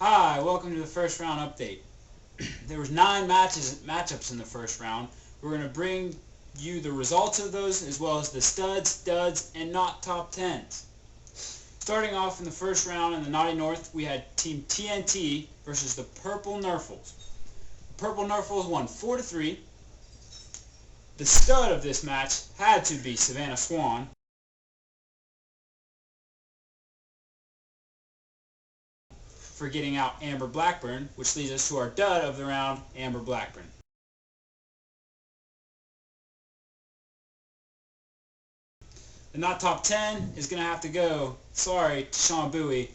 Hi, welcome to the first round update. There was 9 matchups in the first round. We're going to bring you the results of those as well as the studs, duds, and not top 10s. Starting off in the first round in the Naughty North, we had Team TNT versus the Purple Nerfles. The Purple Nerfles won 4-3. The stud of this match had to be Savannah Swan. For getting out Amber Blackburn, which leads us to our dud of the round, Amber Blackburn. The not top 10 is going to have to go, sorry, to Sean Bowie.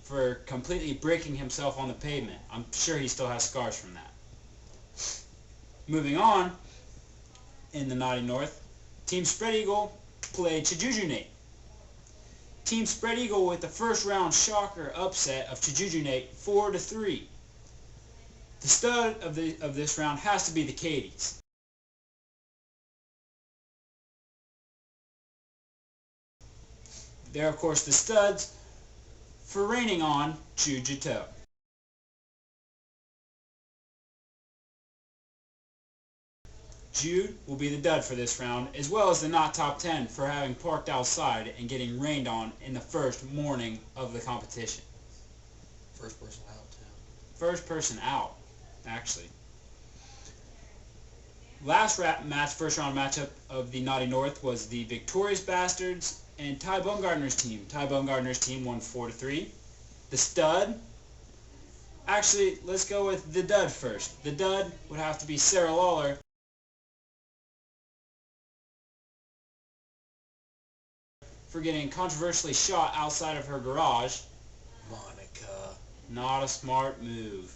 For completely breaking himself on the pavement. I'm sure he still has scars from that. Moving on, in the Naughty North, Team Spread Eagle played Chijujunate. Team Spread Eagle with the first round shocker upset of Chijujunate 4-3. The stud of this round has to be the Cadies. They're of course the studs for reigning on Jujito. Jude will be the dud for this round, as well as the not top 10 for having parked outside and getting rained on in the first morning of the competition. First person out, too. First person out, actually. Last first round matchup of the Naughty North was the Victorious Bastards and Ty Baumgartner's team. Ty Baumgartner's team won 4-3. The stud, actually, let's go with the dud first. The dud would have to be Sarah Lawler. For getting controversially shot outside of her garage. Monica. Not a smart move.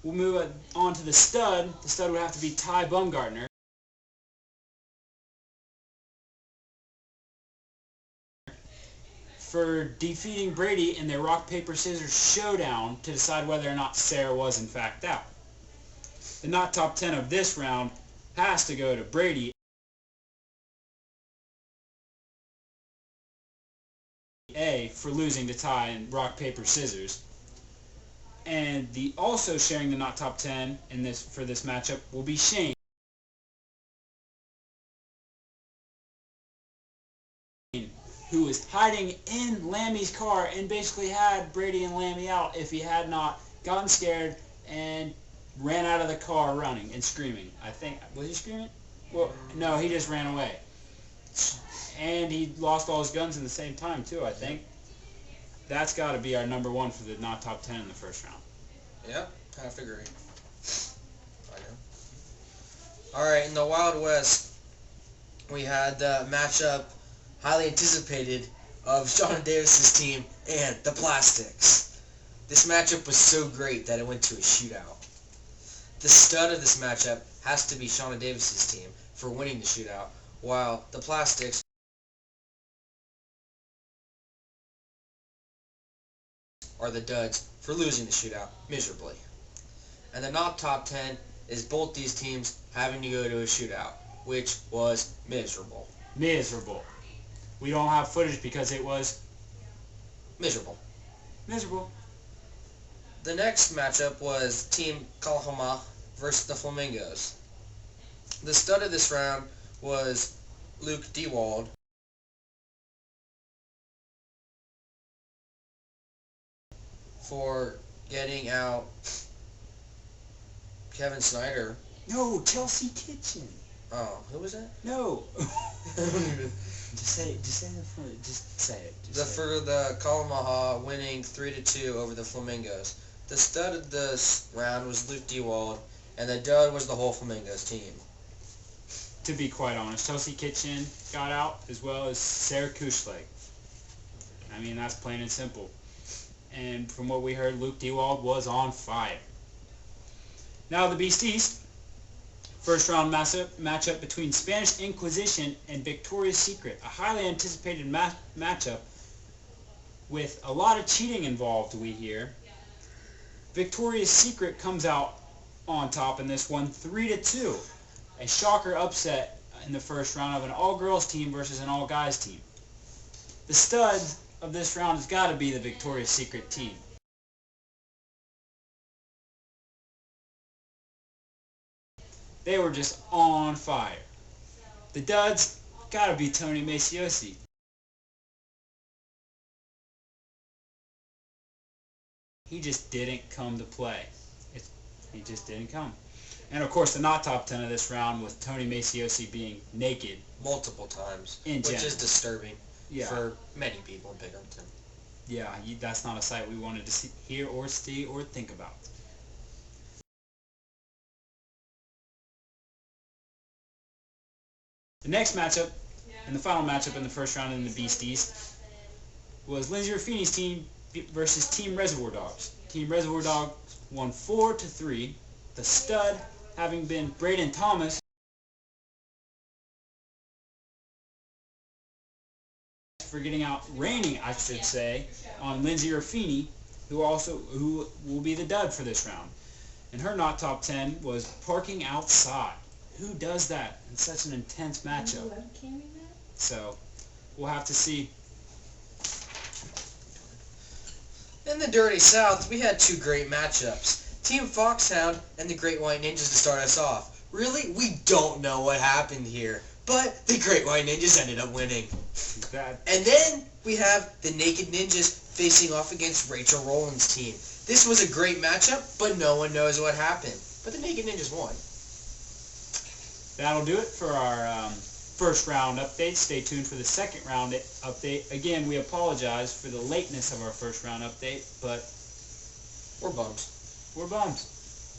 We'll move on to the stud. The stud would have to be Ty Baumgartner. For defeating Brady in their rock, paper, scissors showdown to decide whether or not Sarah was in fact out. The not top 10 of this round has to go to Brady A for losing to Ty in rock, paper, scissors. And the also sharing the not top 10 for this matchup will be Shane, who was hiding in Lammy's car and basically had Brady and Lammy out if he had not gotten scared and ran out of the car running and screaming. I think, was he screaming? Well, no, he just ran away. And he lost all his guns at the same time, too, I think. That's got to be our number 1 for the not top 10 in the first round. Yep, I have to agree. I know. Alright, in the Wild West, we had the matchup highly anticipated of Shauna Davis's team and the Plastics. This matchup was so great that it went to a shootout. The stud of this matchup has to be Shauna Davis's team for winning the shootout, while the Plastics are the duds for losing the shootout miserably. And the not top 10 is both these teams having to go to a shootout, which was miserable. Miserable. We don't have footage because it was miserable. Miserable. The next matchup was Team Kalahoma versus the Flamingos. The stud of this round was Luke Dewald for getting out Kevin Snyder. No, Chelsea Kitchen. Oh, who was that? No. Just say it. Just say it. For the Kalamaha winning 3-2 over the Flamingos. The stud of this round was Luke Dewald, and the dud was the whole Flamingos team. To be quite honest, Chelsea Kitchen got out as well as Sarah Kushleg. I mean, that's plain and simple. And from what we heard, Luke Dewald was on fire. Now the Beast East. First round matchup between Spanish Inquisition and Victoria's Secret. A highly anticipated matchup with a lot of cheating involved, we hear. Victoria's Secret comes out on top in this one 3-2. A shocker upset in the first round of an all-girls team versus an all-guys team. the stud of this round has got to be the Victoria's Secret team. They were just on fire. The duds got to be Tony Maciosi. He just didn't come to play. He just didn't come. And of course, the not top 10 of this round was Tony Maciosi being naked multiple times, which is disturbing for many people in Pickerington. Yeah, that's not a sight we wanted to see, hear, or see, or think about. The next matchup, and the final matchup in the first round in the Beasties, was Lindsay Ruffini's team versus Team Reservoir Dogs. Team Reservoir Dogs won 4-3. The stud having been Braden Thomas, for getting out raining, I should say, on Lindsay Ruffini, who will be the dud for this round. And her not top 10 was parking outside. Who does that in such an intense matchup? So we'll have to see. In the Dirty South, we had two great matchups. Team Foxhound and the Great White Ninjas to start us off. Really, we don't know what happened here, but the Great White Ninjas ended up winning. And then we have the Naked Ninjas facing off against Rachel Rowland's team. This was a great matchup, but no one knows what happened. But the Naked Ninjas won. That'll do it for our first round update. Stay tuned for the second round update. Again, we apologize for the lateness of our first round update, but we're bummed. We're bummed.